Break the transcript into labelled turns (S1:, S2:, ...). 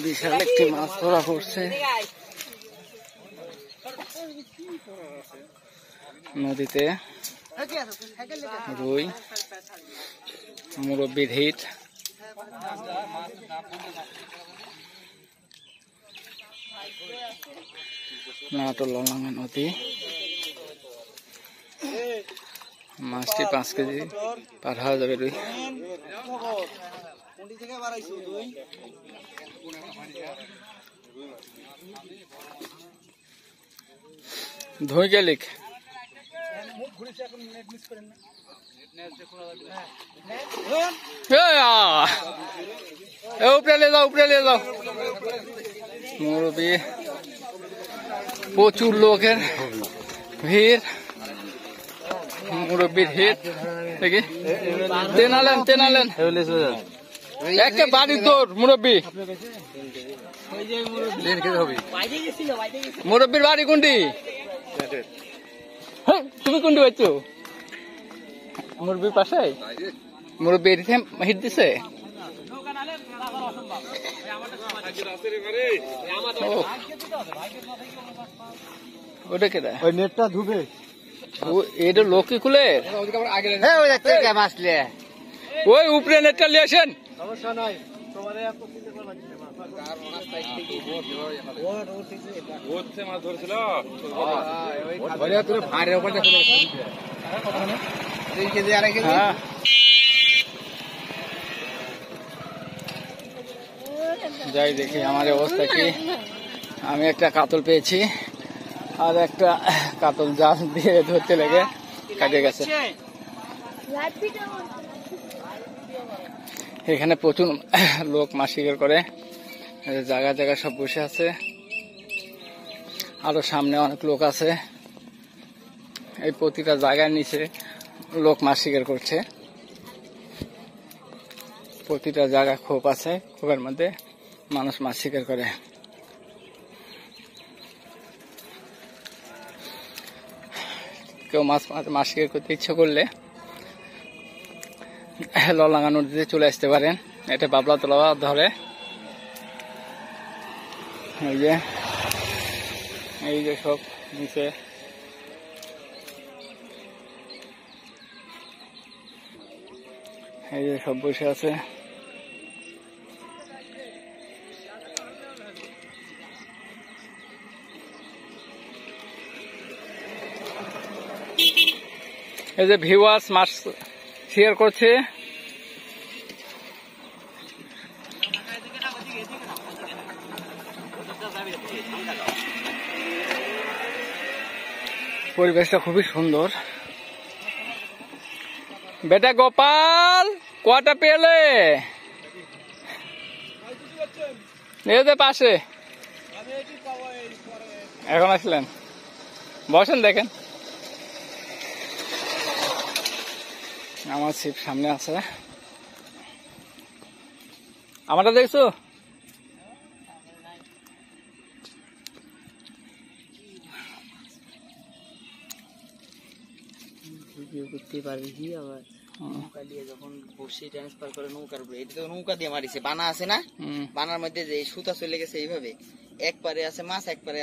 S1: বিশাল একটি মাছ ধরা পড়ছে নদীতে। রুই, মুরব্বির হিট। নাটোর ললাঙ্গা নদী। মাছটি 5 কেজি পার হওয়া যাবে। রুই ধুই গেলিক উপরে ले जाओ, উপরে ले जाओ। মুরব্বি, প্রচুর লোকের ভিড়। মুরব্বির হিট দেখি। তেনালেন একটা বাড়ি তোর মুরব্বি। মুরব্বির বাড়ি কোনটি? তুমি কোনটি পাচ্ছ? মুরব্বির পাশে মুরব্বি হিট দিছে। ওটা কেটা? ওই নেটটা ধুবে। এটা লোকে খুলে ওই উপরে নেটটা নিয়ে আসেন। সমস্যা নাই। যাই দেখি আমার অবস্থা কি। আমি একটা কাতল পেয়েছি, আর একটা কাতল জাল দিয়ে ধরতে লেগে কাটে গেছে। এখানে প্রচুর লোক মাছ শিকার করে, জায়গা জায়গা সব বসে আছে। আরো সামনে অনেক লোক আছে। এই প্রতিটা জায়গার নিচে লোক মাছ শিকার করছে। প্রতিটা জায়গা খোপ আছে, খোপের মধ্যে মানুষ মাছ শিকার করে। কেউ মাছ শিকার করতে ইচ্ছে করলে ললাঙ্গা নদীতে চলে আসতে পারেন। এটা বাবলা তোলা ধরে। এই যে সব নিচে এই যে সব বসে আছে। এই যে ভিউয়ার্স মাছ শেয়ার করছে। পরিবেশটা খুবই সুন্দর। বেটা গোপাল কটা পেলে? এই যে পাশে এখন আসলেন, বসেন দেখেন। আমার ছিপ সামনে আছে। আমারটা দেখছো? ভিডিও করতে পারবি কি আবার? নৌকা দিয়ে যখন বসে ট্রান্সফার করে নৌকার উপরে, এটা তো নৌকা দিয়ে মারিছে, বানা আছে না, বানার মধ্যে যে সুতা চলে গেছে এইভাবে, এক পারে আছে মাছ, এক পারে